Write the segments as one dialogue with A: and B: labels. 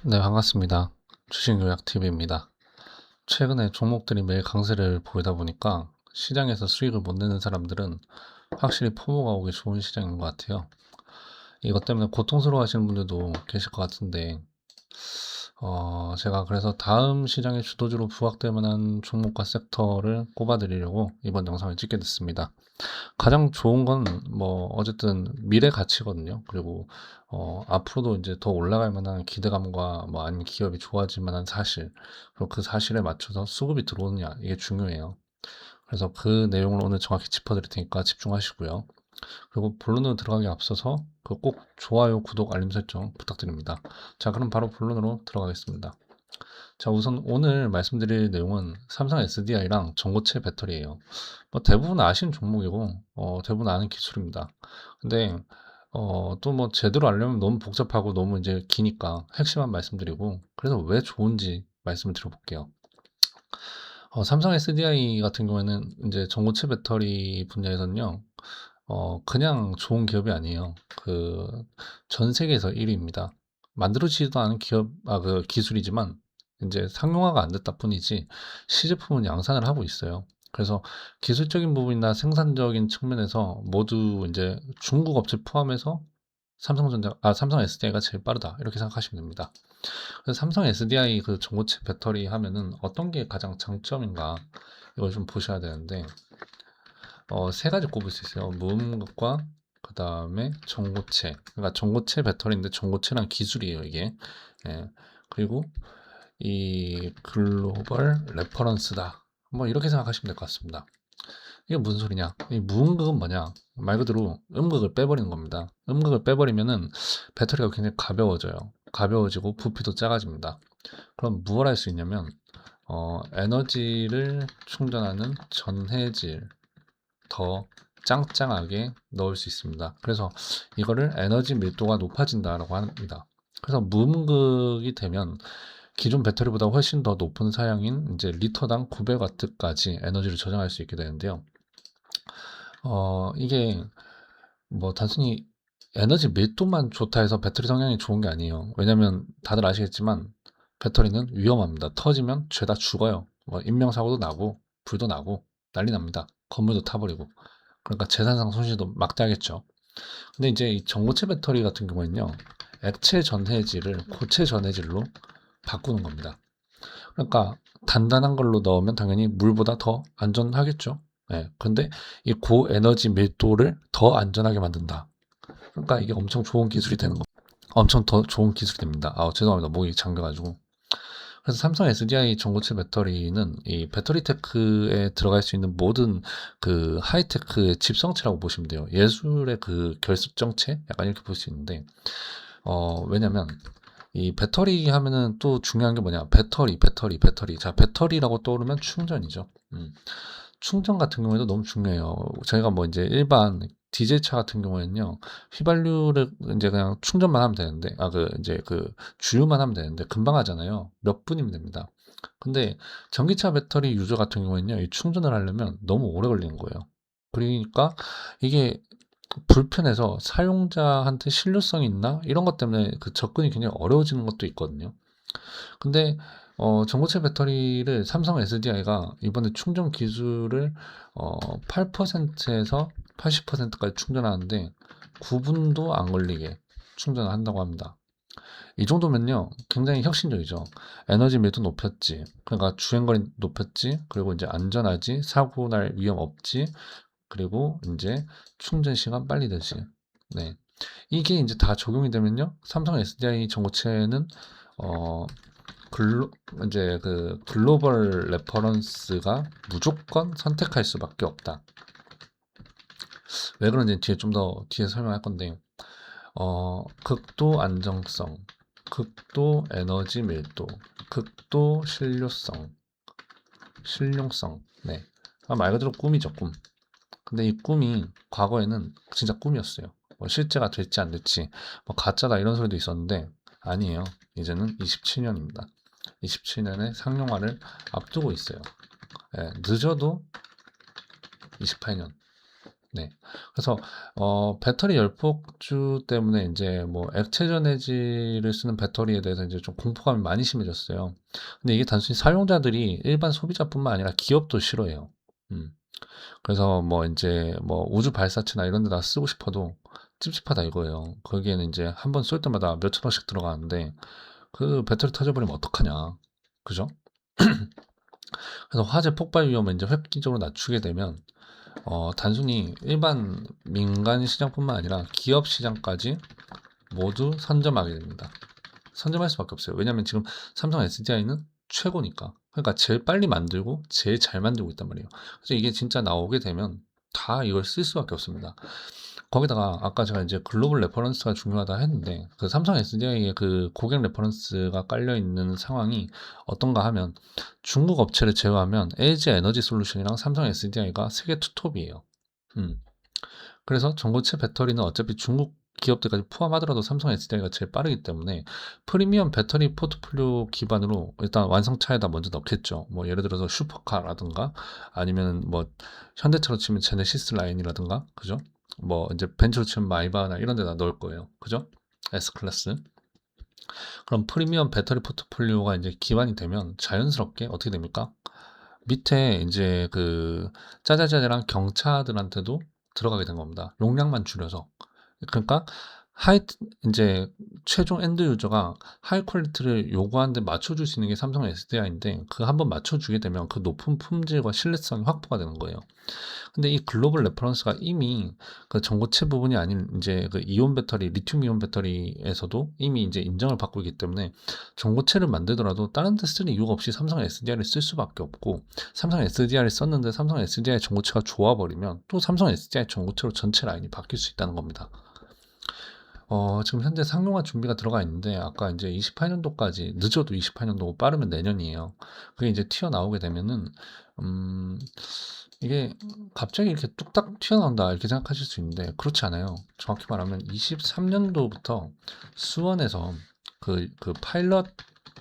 A: 네, 반갑습니다. 주식요약TV입니다. 최근에 종목들이 매일 강세를 보이다 보니까 시장에서 수익을 못 내는 사람들은 확실히 포모가 오기 좋은 시장인 것 같아요. 이것 때문에 고통스러워 하시는 분들도 계실 것 같은데, 제가 그래서 다음 시장의 주도주로 부각될 만한 종목과 섹터를 꼽아드리려고 이번 영상을 찍게 됐습니다. 가장 좋은 건 뭐 어쨌든 미래 가치거든요. 그리고 앞으로도 이제 더 올라갈 만한 기대감과 뭐 아니면 기업이 좋아질 만한 사실, 그리고 그 사실에 맞춰서 수급이 들어오느냐 이게 중요해요. 그래서 그 내용을 오늘 정확히 짚어드릴 테니까 집중하시고요. 그리고 본론으로 들어가기 앞서서 그 꼭 좋아요, 구독, 알림 설정 부탁드립니다. 자, 그럼 바로 본론으로 들어가겠습니다. 자, 우선 오늘 말씀드릴 내용은 삼성 SDI랑 전고체 배터리예요. 뭐 대부분 아시는 종목이고 대부분 아는 기술입니다. 근데 또 뭐 제대로 알려면 너무 복잡하고 너무 이제 기니까 핵심만 말씀드리고, 그래서 왜 좋은지 말씀을 드려볼게요. 삼성 SDI 같은 경우에는 이제 전고체 배터리 분야에서는요, 그냥 좋은 기업이 아니에요. 전 세계에서 1위입니다. 만들어지지도 않은 그 기술이지만 이제 상용화가 안 됐다 뿐이지 시제품은 양산을 하고 있어요. 그래서 기술적인 부분이나 생산적인 측면에서 모두 이제 중국 업체 포함해서 삼성 SDI가 제일 빠르다 이렇게 생각하시면 됩니다. 그래서 삼성 SDI 그 전고체 배터리 하면은 어떤 게 가장 장점인가 이걸 좀 보셔야 되는데, 세 가지 꼽을 수 있어요. 무음극과 그 다음에 전고체. 그러니까 전고체 배터리인데 전고체란 기술이에요, 이게. 예. 그리고 이 글로벌 레퍼런스다. 뭐 이렇게 생각하시면 될 것 같습니다. 이게 무슨 소리냐? 이 무음극은 뭐냐? 말 그대로 음극을 빼버리는 겁니다. 음극을 빼버리면은 배터리가 굉장히 가벼워져요. 가벼워지고 부피도 작아집니다. 그럼 무엇 할 수 있냐면, 에너지를 충전하는 전해질 더 짱짱하게 넣을 수 있습니다. 그래서 이거를 에너지 밀도가 높아진다라고 합니다. 그래서 무음극이 되면 기존 배터리보다 훨씬 더 높은 사양인 이제 리터당 900W까지 에너지를 저장할 수 있게 되는데요. 이게 뭐 단순히 에너지 밀도만 좋다 해서 배터리 성향이 좋은 게 아니에요. 왜냐면 다들 아시겠지만 배터리는 위험합니다. 터지면 죄다 죽어요. 뭐 인명사고도 나고 불도 나고 난리 납니다. 건물도 타버리고. 그러니까 재산상 손실도 막대하겠죠. 근데 이제 이 전고체 배터리 같은 경우에는요, 액체 전해질을 고체 전해질로 바꾸는 겁니다. 그러니까 단단한 걸로 넣으면 당연히 물보다 더 안전하겠죠. 예. 근데 이 고에너지 밀도를 더 안전하게 만든다. 그러니까 이게 엄청 좋은 기술이 되는 거. 엄청 더 좋은 기술이 됩니다. 죄송합니다. 목이 잠겨가지고. 그래서 삼성 SDI 전고체 배터리는 이 배터리 테크에 들어갈 수 있는 모든 그 하이테크의 집성체라고 보시면 돼요. 예술의 그 결정체? 약간 이렇게 볼 수 있는데, 왜냐면 이 배터리 하면은 또 중요한 게 뭐냐? 배터리. 자, 배터리라고 떠오르면 충전이죠. 충전 같은 경우에도 너무 중요해요. 저희가 뭐 이제 일반 디젤차 같은 경우에는요, 휘발유를 이제 그냥 충전만 하면 되는데, 이제 주유만 하면 되는데, 금방 하잖아요. 몇 분이면 됩니다. 근데 전기차 배터리 유저 같은 경우에는요, 이 충전을 하려면 너무 오래 걸리는 거예요. 그러니까 이게 불편해서 사용자한테 신뢰성이 있나? 이런 것 때문에 그 접근이 굉장히 어려워지는 것도 있거든요. 근데 전고체 배터리를 삼성 SDI가 이번에 충전 기술을 8%에서 80%까지 충전하는데 9분도 안 걸리게 충전을 한다고 합니다. 이 정도면요, 굉장히 혁신적이죠. 에너지 밀도 높였지. 그러니까 주행거리 높였지. 그리고 이제 안전하지. 사고 날 위험 없지. 그리고 이제 충전 시간 빨리 되지. 네. 이게 이제 다 적용이 되면요, 삼성 SDI 전고체는 어, 글로, 이제 글로벌 레퍼런스가 무조건 선택할 수밖에 없다. 왜 그런지 뒤에 좀 더 뒤에 설명할 건데, 극도 안정성, 극도 에너지 밀도, 극도 실용성. 네. 말 그대로 꿈이죠, 꿈. 근데 이 꿈이 과거에는 진짜 꿈이었어요. 뭐 실제가 될지 안 될지, 뭐 가짜다 이런 소리도 있었는데, 아니에요. 이제는 27년입니다. 27년의 상용화를 앞두고 있어요. 예, 늦어도 28년. 네. 그래서 배터리 열폭주 때문에 인제 뭐 액체 전해질을 쓰는 배터리에 대해서 인제 좀 공포감이 많이 심해졌어요. 근데 이게 단순히 사용자들이 일반 소비자뿐만 아니라 기업도 싫어해요. 음. 그래서 뭐 인제 뭐 우주 발사체나 이런 데다 쓰고 싶어도 찝찝하다 이거예요. 거기에는 인제 한 번 쏠 때마다 몇천 원씩 들어가는데 그 배터리 터져 버리면 어떡하냐. 그죠? 그래서 화재 폭발 위험을 인제 획기적으로 낮추게 되면 단순히 일반 민간 시장뿐만 아니라 기업 시장까지 모두 선점하게 됩니다. 선점할 수밖에 없어요. 왜냐하면 지금 삼성 SDI는 최고니까. 그러니까 제일 빨리 만들고 제일 잘 만들고 있단 말이에요. 그래서 이게 진짜 나오게 되면 다 이걸 쓸 수밖에 없습니다. 거기다가 아까 제가 이제 글로벌 레퍼런스가 중요하다 했는데 그 삼성 SDI의 그 고객 레퍼런스가 깔려 있는 상황이 어떤가 하면 중국 업체를 제외하면 LG 에너지 솔루션이랑 삼성 SDI가 세계 투톱이에요. 음. 그래서 전고체 배터리는 어차피 중국 기업들까지 포함하더라도 삼성 SDI가 제일 빠르기 때문에 프리미엄 배터리 포트폴리오 기반으로 일단 완성차에다 먼저 넣겠죠. 뭐 예를 들어서 슈퍼카라든가 아니면 뭐 현대차로 치면 제네시스 라인이라든가 그죠? 뭐 이제 벤츠로 치면 마이바나 이런 데다 넣을 거예요. 그죠? S클래스. 그럼 프리미엄 배터리 포트폴리오가 이제 기반이 되면 자연스럽게 어떻게 됩니까? 밑에 이제 그 짜자자자랑 경차들한테도 들어가게 된 겁니다. 용량만 줄여서. 그러니까 하이 인제 최종 엔드 유저가 하이 퀄리티를 요구하는데 맞춰줄 수 있는 게 삼성 SDI인데 그 한번 맞춰주게 되면 그 높은 품질과 신뢰성이 확보가 되는 거예요. 근데 이 글로벌 레퍼런스가 이미 그 전고체 부분이 아닌 인제 그 이온 배터리, 리튬 이온 배터리에서도 이미 인제 인정을 받고 있기 때문에 전고체를 만들더라도 다른 데 쓸 이유가 없이 삼성 SDI를 쓸 수밖에 없고 삼성 SDI를 썼는데 삼성 SDI 전고체가 좋아 버리면 또 삼성 SDI 전고체로 전체 라인이 바뀔 수 있다는 겁니다. 지금 현재 상용화 준비가 들어가 있는데 아까 인제 28년도까지 늦어도 28년도고 빠르면 내년이에요. 그게 이제 튀어나오게 되면은 음 이게 '갑자기 이렇게 뚝딱 튀어나온다.' 이렇게 생각하실 수 있는데 그렇지 않아요. 정확히 말하면 23년도부터 수원에서 그 파일럿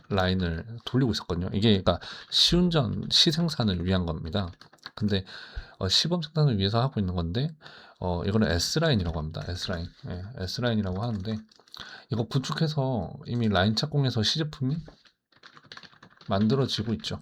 A: 라인을 돌리고 있었거든요. 이게 그러니까 시운전 시생산을 위한 겁니다. 근데 시범 생산을 위해서 하고 있는 건데 이거는 S라인이라고 합니다. S라인. 예. S라인이라고 하는데 이거 구축해서 이미 라인 착공해서 시제품이 만들어지고 있죠.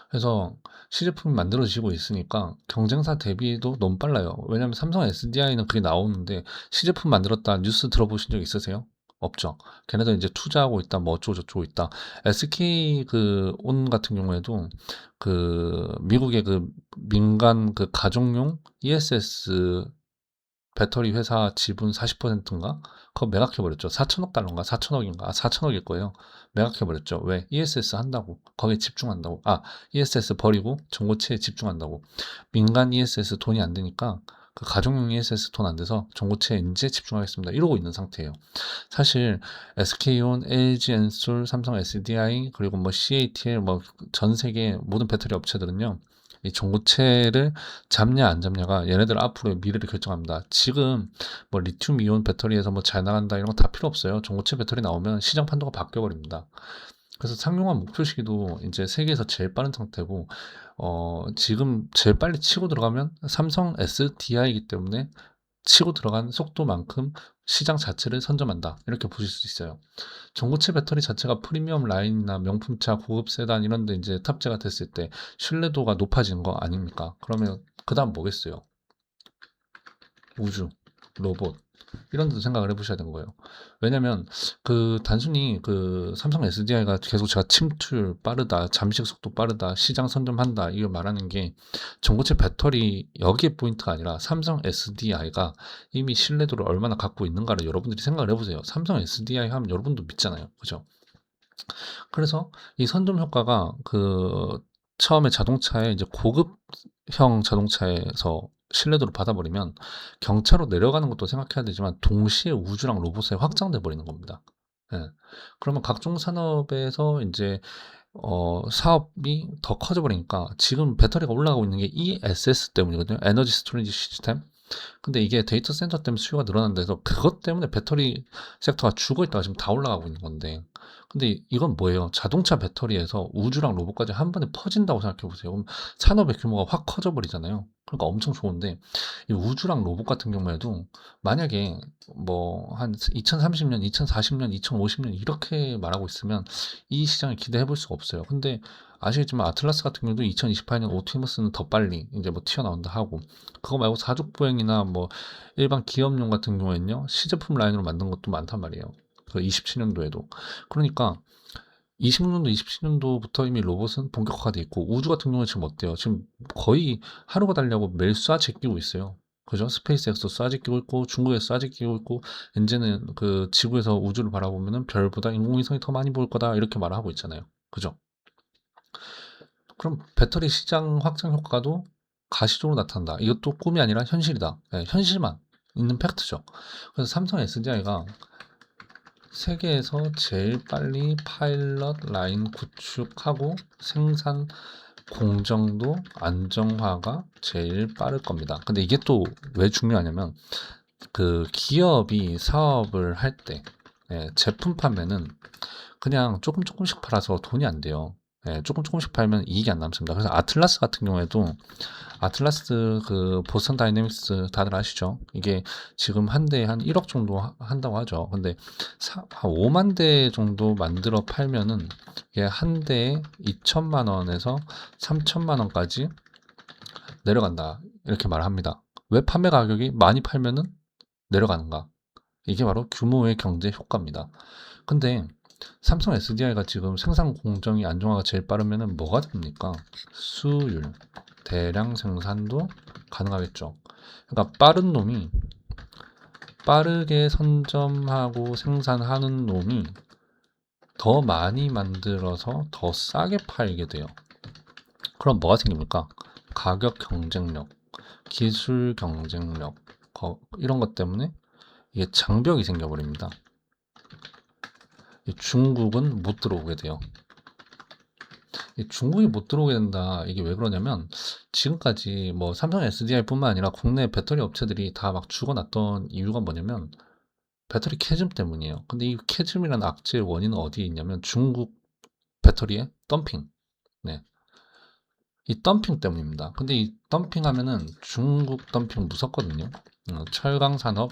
A: 그래서 시제품이 만들어지고 있으니까 경쟁사 대비도 너무 빨라요. 왜냐하면 삼성 SDI는 그게 나오는데 시제품 만들었다 뉴스 들어보신 적 있으세요? 없죠. 걔네들 이제 투자하고 있다, 뭐 어쩌고 저쩌고 있다. SK 그 온 같은 경우에도 그 미국의 그 민간 그 가정용 ESS 배터리 회사 지분 40%인가? 그거 매각해 버렸죠. 4천억 달러인가? 4천억인가? 4천억일 거예요. 매각해 버렸죠. 왜? ESS 한다고. 거기에 집중한다고. ESS 버리고 전고체에 집중한다고. 민간 ESS 돈이 안 되니까 그 가정용 ESS 돈 안 돼서 전고체에 인제 집중하겠습니다. 이러고 있는 상태예요. 사실 SK온, LG엔솔, 삼성 SDI 그리고 뭐 CATL 뭐 전 세계 모든 배터리 업체들은요. 이 전고체를 잡냐 안 잡냐가 얘네들 앞으로의 미래를 결정합니다. 지금 뭐 리튬 이온 배터리에서 뭐 잘 나간다 이런 거 다 필요 없어요. 전고체 배터리 나오면 시장 판도가 바뀌어 버립니다. 그래서 상용화 목표 시기도 이제 세계에서 제일 빠른 상태고 지금 제일 빨리 치고 들어가면 삼성 SDI이기 때문에 치고 들어간 속도만큼 시장 자체를 선점한다. 이렇게 보실 수 있어요. 전고체 배터리 자체가 프리미엄 라인이나 명품차, 고급 세단 이런 데 이제 탑재가 됐을 때 신뢰도가 높아지는 거 아닙니까? 그러면 그다음 뭐겠어요? 우주, 로봇 이런 데도 생각을 해 보셔야 되는 거예요. 왜냐면 그 단순히 그 삼성 SDI가 계속 제가 침투율 빠르다, 잠식 속도 빠르다, 시장 선점한다 이걸 말하는 게 전고체 배터리 여기에 포인트가 아니라 삼성 SDI가 이미 신뢰도를 얼마나 갖고 있는가를 여러분들이 생각을 해 보세요. 삼성 SDI 하면 여러분도 믿잖아요. 그죠? 그래서 이 선점 효과가 그 처음에 자동차에 이제 고급형 자동차에서 신뢰도를 받아버리면 경차로 내려가는 것도 생각해야 되지만 동시에 우주랑 로봇에 확장돼 버리는 겁니다. 예. 그러면 각종 산업에서 인제 사업이 더 커져 버리니까 지금 배터리가 올라가고 있는 게 ESS 때문이거든요. 에너지 스토리지 시스템. 근데 이게 데이터 센터 때문에 수요가 늘어난다 해서 그것 때문에 배터리 섹터가 죽어 있다가 지금 다 올라가고 있는 건데 근데 이건 뭐예요? 자동차 배터리에서 우주랑 로봇까지 한 번에 퍼진다고 생각해 보세요. 그럼 산업의 규모가 확 커져 버리잖아요. 그러니까 엄청 좋은데 이 우주랑 로봇 같은 경우에도 만약에 뭐 한 2030년, 2040년, 2050년 이렇게 말하고 있으면 이 시장을 기대해 볼 수가 없어요. 근데 아시겠지만 아틀라스 같은 경우도 2028년 옵티머스는 더 빨리 이제 뭐 튀어나온다 하고, 그거 말고 사족 보행이나 뭐 일반 기업용 같은 경우에는요 시제품 라인으로 만든 것도 많단 말이에요. 그 27년도에도. 그러니까 20년도, 27년도부터 이미 로봇은 본격화돼 있고, 우주 같은 경우는 지금 어때요? 지금 거의 하루가 달려고 매일 쏴 제끼고 있어요. 그죠? 스페이스X도 쏴 제끼고 있고, 중국에서 쏴 제끼고 있고, 이제는 그 지구에서 우주를 바라보면은 별보다 인공위성이 더 많이 보일 거다 이렇게 말을 하고 있잖아요. 그죠? 그럼 배터리 시장 확장 효과도 가시적으로 나타난다. 이것도 꿈이 아니라 현실이다. 네, 현실만 있는 팩트죠. 그래서 삼성 SDI가 세계에서 제일 빨리 파일럿 라인 구축하고 생산 공정도 안정화가 제일 빠를 겁니다. 근데 이게 또 왜 중요하냐면 그 기업이 사업을 할 때 제품 판매는 그냥 조금 조금씩 팔아서 돈이 안 돼요. 조금 조금씩 팔면 이익이 안 남습니다. 그래서 아틀라스 같은 경우에도 아틀라스 그 보스턴 다이내믹스 다들 아시죠? 이게 지금 한 대에 한 1억 정도 한다고 하죠. 근데 한 5만 대 정도 만들어 팔면은 이게 한 대에 2천만 원에서 3천만 원까지 내려간다. 이렇게 말합니다. 왜 판매 가격이 많이 팔면은 내려가는가? 이게 바로 규모의 경제 효과입니다. 근데 삼성 SDI가 지금 생산 공정이 안정화가 제일 빠르면은 뭐가 됩니까? 수율, 대량 생산도 가능하겠죠. 그러니까 빠른 놈이 빠르게 선점하고 생산하는 놈이 더 많이 만들어서 더 싸게 팔게 돼요. 그럼 뭐가 생깁니까? 가격 경쟁력, 기술 경쟁력, 이런 것 때문에 이게 장벽이 생겨버립니다. 중국은 못 들어오게 돼요. 중국이 못 들어오게 된다. 이게 왜 그러냐면 지금까지 뭐 삼성 SDI뿐만 아니라 국내 배터리 업체들이 다 막 죽어났던 이유가 뭐냐면 배터리 캐즘 때문이에요. 근데 이 캐즘이라는 악재의 원인은 어디에 있냐면 중국 배터리의 덤핑. 네. 이 덤핑 때문입니다. 근데 이 덤핑하면은 중국 덤핑 무섭거든요. 철강 산업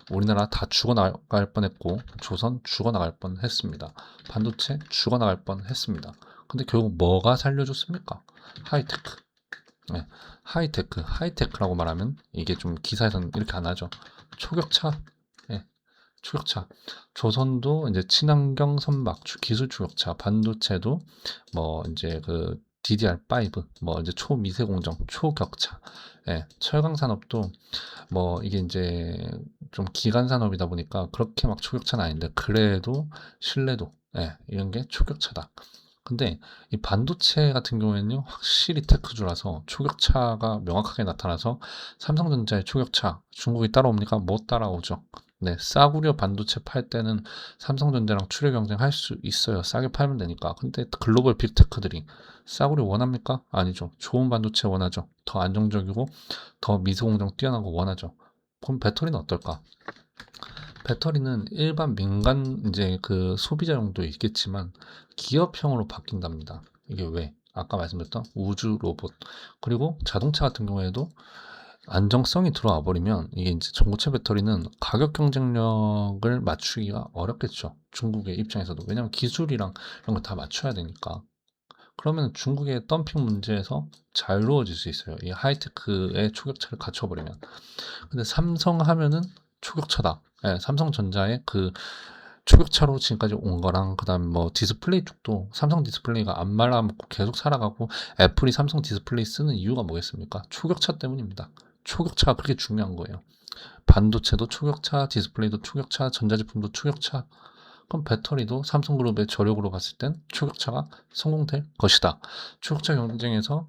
A: 우리나라 다 죽어나갈 뻔했고, 조선 죽어나갈 뻔했습니다. 반도체 죽어나갈 뻔했습니다. 근데 결국 뭐가 살려줬습니까? 하이테크. 네, 하이테크라고 말하면 이게 좀 기사에서는 이렇게 안 하죠. 초격차. 네, 초격차. 조선도 이제 친환경 선박 기술 초격차, 반도체도 뭐 이제 그 DDR5, 뭐 이제 초미세 공정, 초격차. 예, 철강 산업도 뭐 이게 이제 좀 기간 산업이다 보니까 그렇게 막 초격차는 아닌데 그래도 신뢰도 이런 게 초격차다. 근데 이 반도체 같은 경우에는요 확실히 테크주라서 초격차가 명확하게 나타나서 삼성전자의 초격차 중국이 따라옵니까? 못 따라오죠. 네, 싸구려 반도체 팔 때는 삼성전자랑 추력 경쟁할 수 있어요. 싸게 팔면 되니까. 근데 글로벌 빅테크들이 싸구려 원합니까? 아니죠. 좋은 반도체 원하죠. 더 안정적이고 더 미세공정 뛰어난 거 원하죠. 그럼 배터리는 어떨까? 배터리는 일반 민간 이제 그 소비자용도 있겠지만 기업형으로 바뀐답니다. 이게 왜? 아까 말씀드렸던 우주 로봇 그리고 자동차 같은 경우에도 안정성이 들어와 버리면 이게 이제 전고체 배터리는 가격 경쟁력을 맞추기가 어렵겠죠. 중국의 입장에서도. 왜냐하면 기술이랑 이런 거 다 맞춰야 되니까. 그러면 중국의 덤핑 문제에서 자유로워질 수 있어요. 이 하이테크의 초격차를 갖춰버리면. 근데 삼성 하면은 초격차다. 삼성전자의 그 초격차로 지금까지 온 거랑 그다음 뭐 디스플레이 쪽도 삼성 디스플레이가 안 말아먹고 계속 살아가고 애플이 삼성 디스플레이 쓰는 이유가 뭐겠습니까? 초격차 때문입니다. 초격차가 그렇게 중요한 거예요. 반도체도 초격차, 디스플레이도 초격차, 전자제품도 초격차. 그럼 배터리도 삼성그룹의 저력으로 봤을 땐 초격차가 성공될 것이다. 초격차 경쟁에서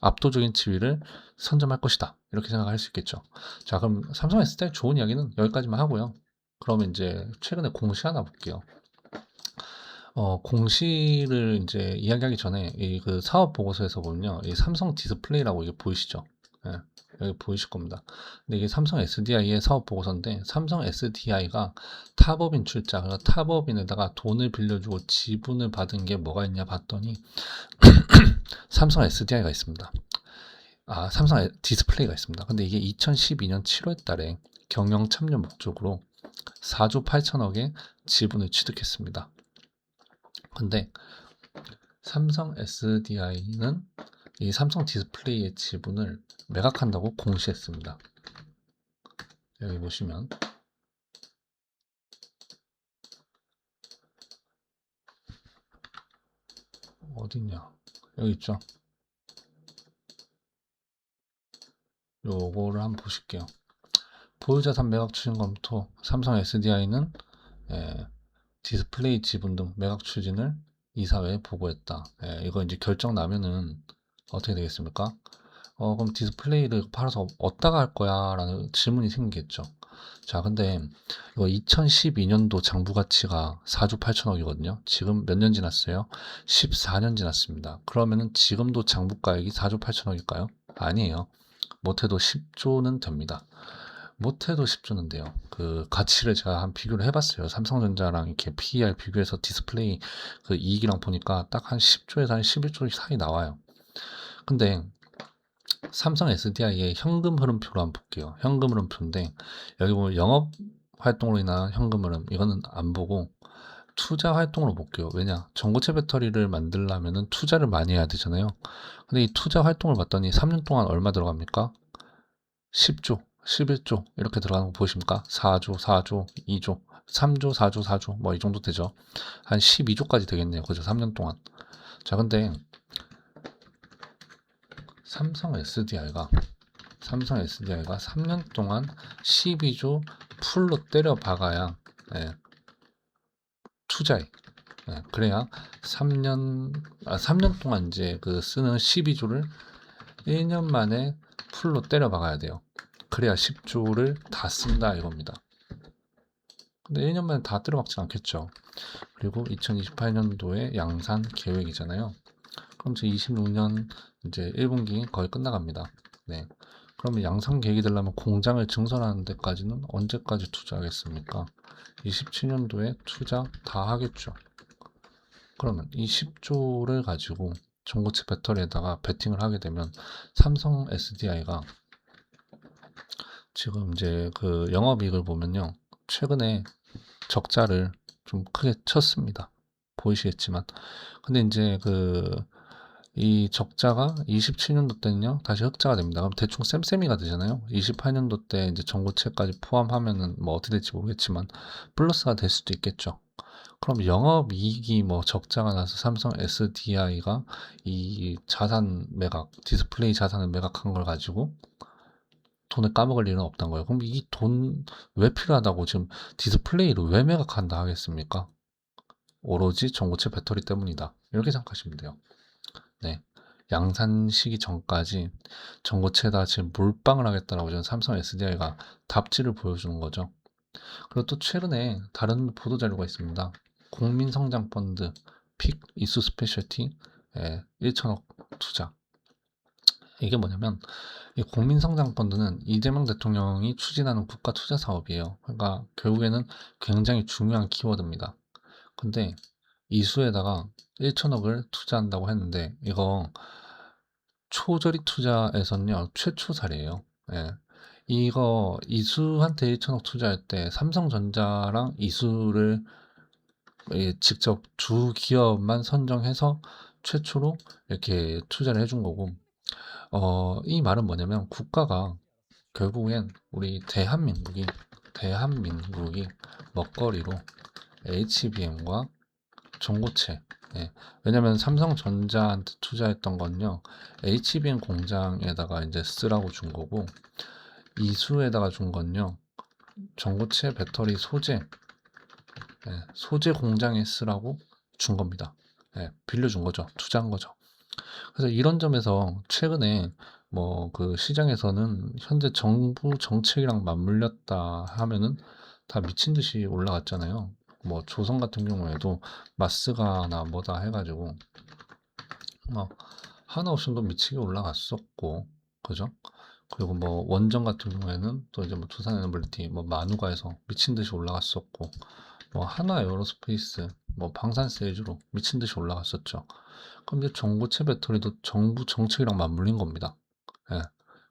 A: 압도적인 지위를 선점할 것이다. 이렇게 생각할 수 있겠죠. 자, 그럼 삼성 SDI 좋은 이야기는 여기까지만 하고요. 그러면 이제 최근에 공시 하나 볼게요. 공시를 이제 이야기하기 전에 이 그 사업 보고서에서 보면요. 이 삼성 디스플레이라고 이게 보이시죠? 예. 여기 보이실 겁니다. 근데 이게 삼성 SDI의 사업 보고서인데 삼성 SDI가 타법인 출자, 그래서 타법인에다가 돈을 빌려주고 지분을 받은 게 뭐가 있냐 봤더니 삼성 SDI가 있습니다. 삼성 디스플레이가 있습니다. 근데 이게 2012년 7월 달에 경영 참여 목적으로 4조 8천억의 지분을 취득했습니다. 근데 삼성 SDI는 이 삼성 디스플레이의 지분을 매각한다고 공시했습니다. 여기 보시면 어딨냐, 여기 있죠. 요거를 한번 보실게요. 보유자산 매각 추진 검토, 삼성 SDI는 디스플레이 지분 등 매각 추진을 이사회에 보고했다. 이거 이제 결정 나면은 어떻게 되겠습니까? 그럼 디스플레이를 팔아서 어디다가 할 거야? 라는 질문이 생기겠죠. 자, 근데 이거 2012년도 장부 가치가 4조 8천억이거든요. 지금 몇 년 지났어요? 14년 지났습니다. 그러면은 지금도 장부가액이 4조 8천억일까요? 아니에요. 못해도 10조는 됩니다. 못해도 10조는 돼요. 그 가치를 제가 한 비교를 해봤어요. 삼성전자랑 이렇게 PER 비교해서 디스플레이 그 이익이랑 보니까 딱 한 10조에서 한 11조 사이 나와요. 근데 삼성 SDI의 현금 흐름표로 한번 볼게요. 현금 흐름표인데 여기 보면 영업 활동으로 인한 현금 흐름 이거는 안 보고 투자 활동으로 볼게요. 왜냐? 전고체 배터리를 만들려면은 투자를 많이 해야 되잖아요. 근데 이 투자 활동을 봤더니 3년 동안 얼마 들어갑니까? 10조, 11조 이렇게 들어가는 거 보십니까? 4조, 4조, 2조, 3조, 4조, 4조 뭐 이 정도 되죠. 한 12조까지 되겠네요. 그죠? 3년 동안. 자, 근데 삼성 SDI가 3년 동안 12조 풀로 때려 박아야 투자해. 그래야 3년 동안 이제 그 쓰는 12조를 1년 만에 풀로 때려 박아야 돼요. 그래야 10조를 다 쓴다 이겁니다. 근데 1년 만에 다 때려 박진 않겠죠. 그리고 2028년도에 양산 계획이잖아요. 그럼 이제 26년 이제 1분기 거의 끝나갑니다. 네. 그러면 양산 계획이 되려면 공장을 증설하는 데까지는 언제까지 투자하겠습니까? 27년도에 투자 다 하겠죠. 그러면 이 10조를 가지고 전고체 배터리에다가 베팅을 하게 되면 삼성 SDI가 지금 이제 그 영업이익을 보면요. 최근에 적자를 좀 크게 쳤습니다. 보이시겠지만. 근데 이제 이 적자가 27년도 때는요, 다시 흑자가 됩니다. 그럼 대충 쌤쌤이가 되잖아요. 28년도 때 이제 전고체까지 포함하면은 뭐 어떻게 될지 모르겠지만, 플러스가 될 수도 있겠죠. 그럼 영업이익이 뭐 적자가 나서 삼성 SDI가 이 자산 매각, 디스플레이 자산을 매각한 걸 가지고 돈을 까먹을 일은 없단 거예요. 그럼 이 돈 왜 필요하다고 지금 디스플레이를 왜 매각한다 하겠습니까? 오로지 전고체 배터리 때문이다. 이렇게 생각하시면 돼요. 네. 양산 시기 전까지 전고체에다 지금 몰빵을 하겠다라고 지금 삼성 SDI가 답지를 보여주는 거죠. 그리고 또 최근에 다른 보도 자료가 있습니다. 국민성장펀드 픽 이수 스페셜티 1천억 투자. 이게 뭐냐면 이 국민성장펀드는 이재명 대통령이 추진하는 국가 투자 사업이에요. 그러니까 결국에는 굉장히 중요한 키워드입니다. 근데 이수에다가 1천억을 투자한다고 했는데 이거 초저리 투자에서는요 최초 사례예요. 예. 이거 이수한테 1천억 투자할 때 삼성전자랑 이수를 직접 두 기업만 선정해서 최초로 이렇게 투자를 해준 거고, 이 말은 뭐냐면 국가가 결국엔 우리 대한민국이 먹거리로 HBM과 전고체, 왜냐면 삼성전자한테 투자했던 건요, HBM 공장에다가 이제 쓰라고 준 거고, 이수에다가 준 건요, 전고체 배터리 소재 공장에 쓰라고 준 겁니다. 빌려준 거죠. 투자한 거죠. 그래서 이런 점에서 최근에 뭐 그 시장에서는 현재 정부 정책이랑 맞물렸다 하면은 다 미친 듯이 올라갔잖아요. 뭐 조선 같은 경우에도 마스가나 뭐다 해가지고 막 하나옵션도 미치게 올라갔었고, 그죠? 그리고 뭐 원전 같은 경우에는 또 이제 뭐 두산에너빌리티, 뭐 만우가에서 미친 듯이 올라갔었고, 뭐 한화 에어로스페이스, 뭐 방산 세일즈로 미친 듯이 올라갔었죠. 그럼 이제 전고체 배터리도 정부 정책이랑 맞물린 겁니다. 예.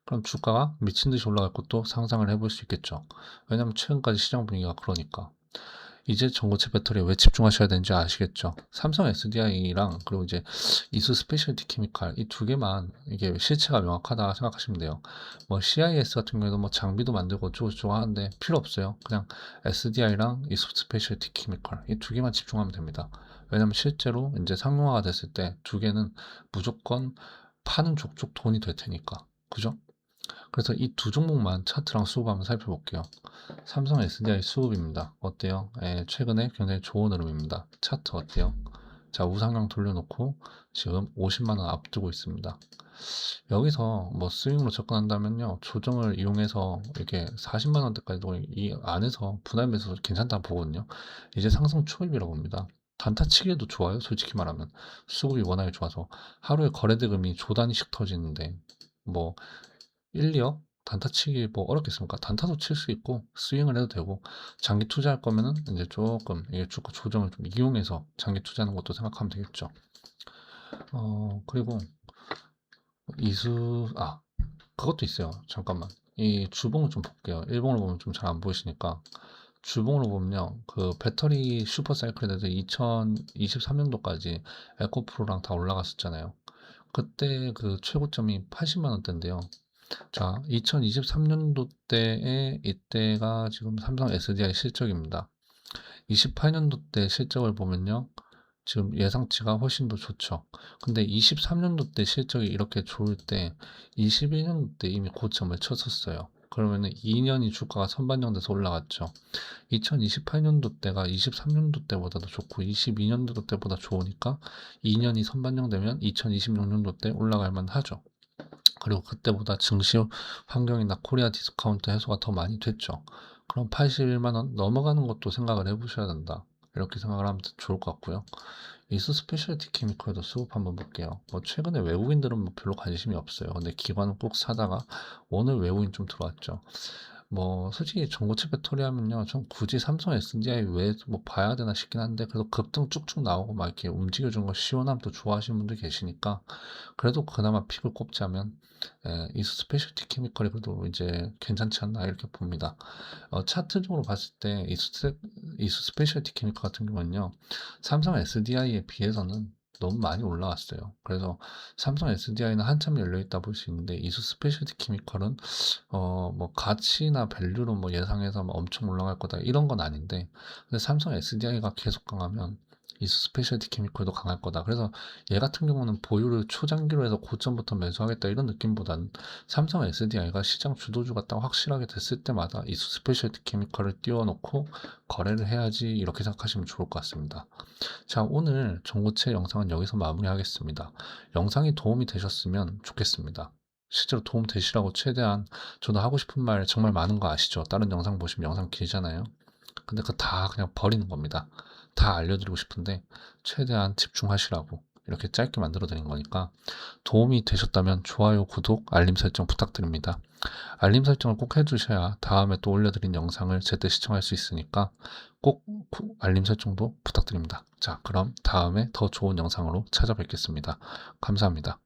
A: 그럼 주가가 미친 듯이 올라갈 것도 상상을 해볼 수 있겠죠. 왜냐면 최근까지 시장 분위기가 그러니까. 이제 전고체 배터리에 왜 집중하셔야 되는지 아시겠죠? 삼성 SDI랑 그리고 이제 이수 스페셜티 케미칼 이 두 개만 이게 실체가 명확하다 생각하시면 돼요. 뭐 CIS 같은 경우에도 뭐 장비도 만들고 어쩌고저쩌고 하는데 필요 없어요. 그냥 SDI랑 이수 스페셜티 케미칼 이 두 개만 집중하면 됩니다. 왜냐면 실제로 이제 상용화가 됐을 때 두 개는 무조건 파는 족족 돈이 될 테니까. 그죠? 그래서 이 두 종목만 차트랑 수급 한번 살펴볼게요. 삼성 SDI 수급입니다. 어때요? 예, 최근에 굉장히 좋은 흐름입니다. 차트 어때요? 자, 우상향 돌려놓고 지금 50만 원 앞두고 있습니다. 여기서 뭐 스윙으로 접근한다면요, 조정을 이용해서 이렇게 40만 원대까지도 이 안에서 분할 매수 괜찮다 보거든요. 이제 상승 초입이라고 봅니다. 단타치기에도 좋아요, 솔직히 말하면. 수급이 워낙에 좋아서 하루에 거래대금이 조 단위씩 터지는데 뭐 1, 2억 단타치기 뭐 어렵겠습니까? 단타도 칠 수 있고 스윙을 해도 되고, 장기 투자할 거면은 이제 조금 이게 주가 조정을 좀 이용해서 장기 투자하는 것도 생각하면 되겠죠. 그리고 그것도 있어요. 잠깐만. 이 주봉을 좀 볼게요. 일봉으로 보면 좀 잘 안 보이시니까. 주봉으로 보면요. 그 배터리 슈퍼 사이클에 대해서 2023년도까지 에코프로랑 다 올라갔었잖아요. 그때 그 최고점이 80만 원대인데요. 자, 2023년도 때에 이때가 지금 삼성 SDI 실적입니다. 28년도 때 실적을 보면요, 지금 예상치가 훨씬 더 좋죠. 근데 23년도 때 실적이 이렇게 좋을 때 21년도 때 이미 고점을 쳤었어요. 그러면은 2년이 주가가 선반영돼서 올라갔죠. 2028년도 때가 23년도 때보다도 좋고 22년도 때보다 좋으니까 2년이 선반영되면 2026년도 때 올라갈 만하죠. 그리고 그때보다 증시 환경이나 코리아 디스카운트 해소가 더 많이 됐죠. 그럼 81만 원 넘어가는 것도 생각을 해보셔야 된다. 이렇게 생각을 하면 좋을 것 같고요. 이수 스페셜티 케미컬도 수급 한번 볼게요. 뭐 최근에 외국인들은 뭐 별로 관심이 없어요. 근데 기관은 꼭 사다가 오늘 외국인 좀 들어왔죠. 뭐 솔직히 전고체 배터리 하면요, 전 굳이 삼성 SDI 왜 뭐 봐야 되나 싶긴 한데, 그래도 급등 쭉쭉 나오고 막 이렇게 움직여주는 거 시원함 또 좋아하시는 분들 계시니까, 그래도 그나마 픽을 꼽자면 이수 스페셜티 케미컬이 그래도 이제 괜찮지 않나 이렇게 봅니다. 차트적으로 봤을 때 이수 스페셜티 케미컬 같은 경우는요, 삼성 SDI에 비해서는 너무 많이 올라왔어요. 그래서 삼성 SDI는 한참 열려있다 볼 수 있는데, 이수 스페셜티 케미컬은 뭐 가치나 밸류로 뭐 예상해서 뭐 엄청 올라갈 거다 이런 건 아닌데, 근데 삼성 SDI가 계속 강하면 이수 스페셜티 케미컬도 강할 거다. 그래서 얘 같은 경우는 보유를 초장기로 해서 고점부터 매수하겠다 이런 느낌보다는 삼성 SDI가 시장 주도주가 딱 확실하게 됐을 때마다 이수 스페셜티 케미컬을 띄워놓고 거래를 해야지, 이렇게 생각하시면 좋을 것 같습니다. 자, 오늘 전고체 영상은 여기서 마무리하겠습니다. 영상이 도움이 되셨으면 좋겠습니다. 실제로 도움 되시라고 최대한, 저도 하고 싶은 말 정말 많은 거 아시죠? 다른 영상 보시면 영상 길잖아요. 근데 그거 다 그냥 버리는 겁니다. 다 알려드리고 싶은데 최대한 집중하시라고 이렇게 짧게 만들어 드린 거니까, 도움이 되셨다면 좋아요, 구독, 알림 설정 부탁드립니다. 알림 설정을 꼭 해주셔야 다음에 또 올려드린 영상을 제때 시청할 수 있으니까 꼭 알림 설정도 부탁드립니다. 자, 그럼 다음에 더 좋은 영상으로 찾아뵙겠습니다. 감사합니다.